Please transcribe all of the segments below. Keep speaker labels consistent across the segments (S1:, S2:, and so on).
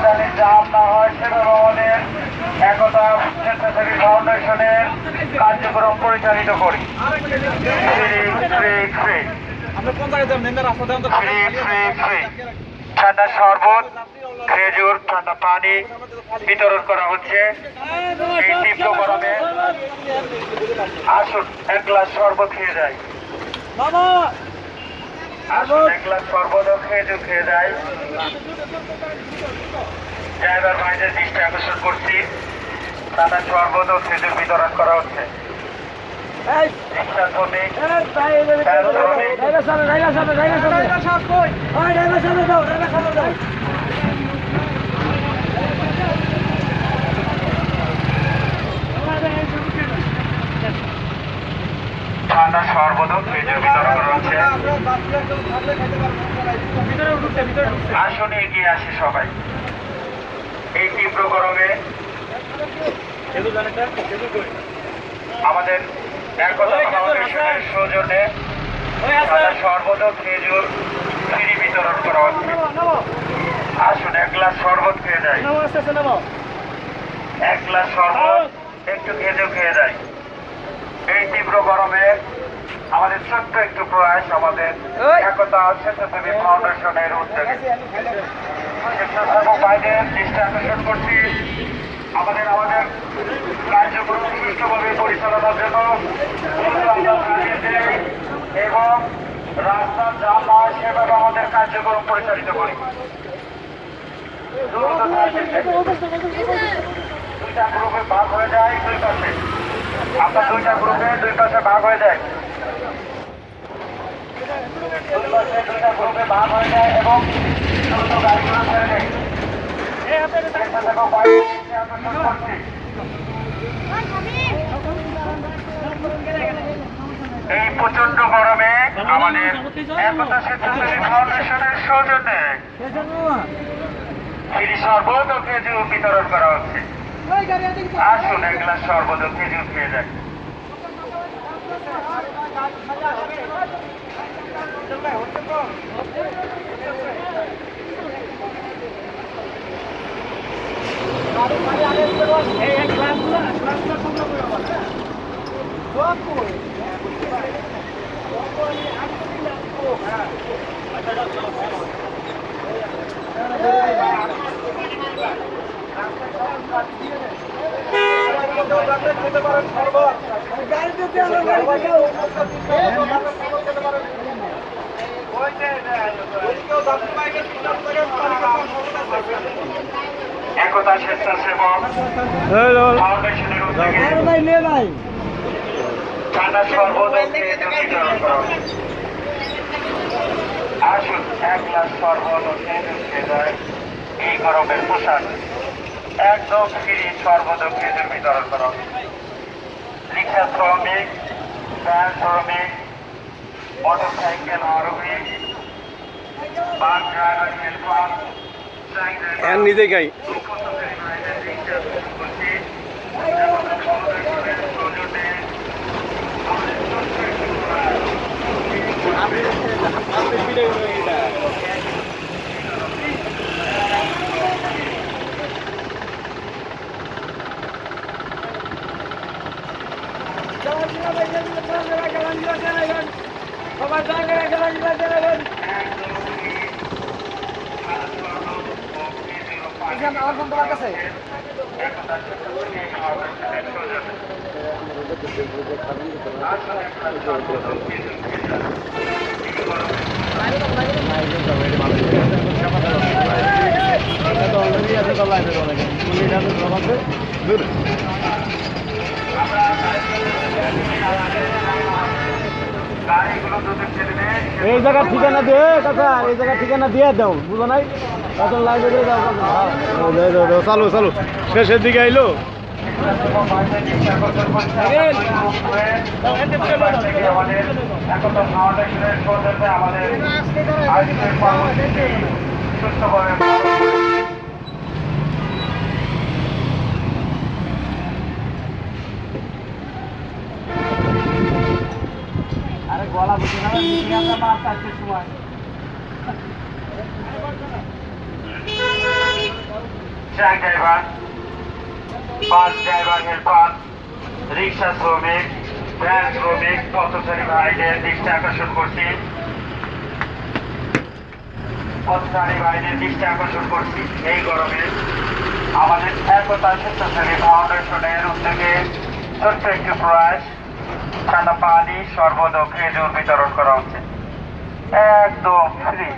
S1: জানি জাম না হয় সেভাবে আমাদের একতা স্বেচ্ছাসেবী ফাউন্ডেশনের কার্যক্রম পরিচালিত করি। ঠান্ডা শরবত, খেজুর, ঠান্ডা পানি বিতরণ করা হচ্ছে এই তীব্র গরমে। আসুন এক গ্লাস শরবত খেয়ে যায়, আসুন এক গ্লাস শরবত ও খেজুর খেয়ে যায়। ড্রাইভার ভাইদের দৃষ্টি আকর্ষণ করছি, ঠান্ডা শরবত ও খেজুর বিতরণ করা হচ্ছে। রিক্সা শ্রমিক, ঠান্ডা শরবত ও খেজুর বিতরণ করা হচ্ছে। আসুন এগিয়ে আসি সবাই এই তীব্র গরমে। আমাদের একতা ফাউন্ডেশনের সৌজন্যে ঠান্ডা শরবত ও খেজুর ফ্রি বিতরণ করা হচ্ছে। আসুন এক গ্লাস শরবত খেয়ে যায়, এক গ্লাস শরবত একটু খেজুর খেয়ে যায়। এই তীব্র গরমে আমাদের ছোট্ট একটু প্রয়াস, আমাদের একতা স্বেচ্ছাসেবী ফাউন্ডেশনের উদ্যোগে স্বেচ্ছাসেবক ভাইদের দৃষ্টি আকর্ষণ করছি আমাদের কার্যক্রম সুষ্ঠুভাবে পরিচালনার জন্য এবং রাস্তার জাম না হয় সেভাবে আমাদের কার্যক্রম পরিচালিত করি। দুইটা গ্রুপে ভাগ হয়ে যায়, দুই পাশে আপনার দুইটা গ্রুপে দুই পাশে ভাগ হয়ে যায়, দুই পাশে দুইটা গ্রুপে ভাগ হয়ে যায় এবং ছোট গাড়িগুলো ছেড়ে দেয়। এই প্রচন্ড গরমে আমাদের একতা স্বেচ্ছাসেবী ফাউন্ডেশনের সৌজন্যে ফ্রি শরবত ও খেজুর বিতরণ করা হচ্ছে। আসুন এক গ্লাস শরবত ও খেজুর খেয়ে যায়। একতা স্বেচ্ছাসেবক ফাউন্ডেশনের উদ্যোগে ঠান্ডা শরবত বিতরণ করা হচ্ছে। আসুন এক গ্লাস শরবত ও খেজুর খেয়ে যায়। এই গরমের পোশাক একদম ফ্রি শরবত ও খেজুর বিতরণ করা হচ্ছে। রিক্সা শ্রমিক, ভ্যান শ্রমিক, মোটর সাইকেল আরোহী, বাস ড্রাইভার, হেল্পার,
S2: নিজে গাই
S3: আমার ফোন তোমার কাছে
S2: এই জায়গার ঠিকানা দিয়ে কাকা, এই জায়গার ঠিকানা দিয়ে দাও, বুঝো নাই কত লাইব্রেরি যাও। চালু চালু শেষের দিকে আইলো।
S3: আরে গলা বুঝি না আমরা মাছ চাষের সময়
S1: truck driver, bus driver, helper, rickshaw শ্রমিক, ভ্যান শ্রমিক, পথচারী ভাইদের দৃষ্টি আকর্ষণ করছি। পথচারী ভাইদের দৃষ্টি আকর্ষণ করছি এই গরমে আমাদের একতা স্বেচ্ছাসেবী ফাউন্ডেশনের উদ্যোগে ছোট্ট একটি প্রয়াস, ঠান্ডা পানি, শরবত ও খেজুর বিতরণ করা হচ্ছে একদম ফ্রি।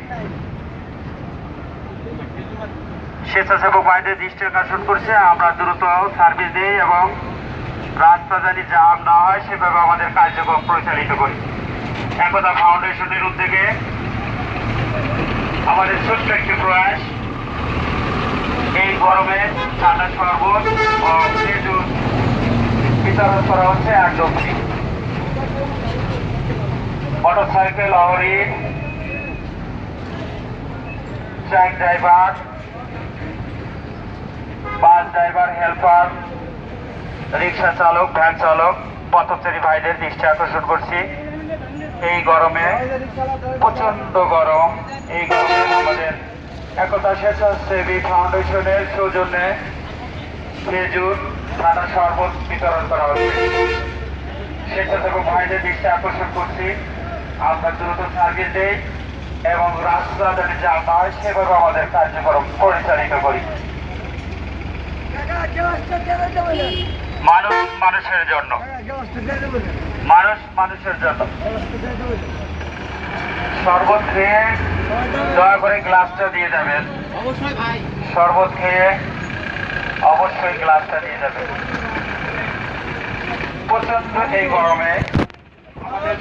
S1: স্বেচ্ছাসেবক ভাইদের দৃষ্টি আকর্ষণ করছে আমরা দ্রুত সার্ভিস দিই এবং রাস্তা জানি জাম না হয় সেভাবে আমাদের কার্যক্রম পরিচালিত করি। একতা ফাউন্ডেশনের উদ্যোগে আমাদের ছোট্ট একটি প্রয়াস, এই গরমে ঠান্ডা শরবত ও খেজুর বিতরণ করা হচ্ছে একদম free. Motorcycle lorry, truck driver, bus driver, helper, rickshaw চালক, ভ্যান চালক, পথচারী ভাইদের দৃষ্টি আকর্ষণ করছি এই গরমে, প্রচন্ড গরম, এই গরমে আমাদের একতা স্বেচ্ছাসেবী ফাউন্ডেশনের সৌজন্যে খেজুর, ঠান্ডা শরবত বিতরণ করা হচ্ছে। স্বেচ্ছাসেবক ভাইদের দৃষ্টি আকর্ষণ করছি আমরা দ্রুত সার্ভিস দেই এবং রাস্তা যাতে জাম না হয় সেভাবে আমাদের কার্যক্রম পরিচালিত করি। মানুষ মানুষের জন্য, মানুষ মানুষের জন্য। শরবত খেয়ে দয়া করে গ্লাসটা দিয়ে যাবেন, শরবত খেয়ে অবশ্যই গ্লাসটা দিয়ে যাবেন। প্রচন্ড এই গরমে আমাদের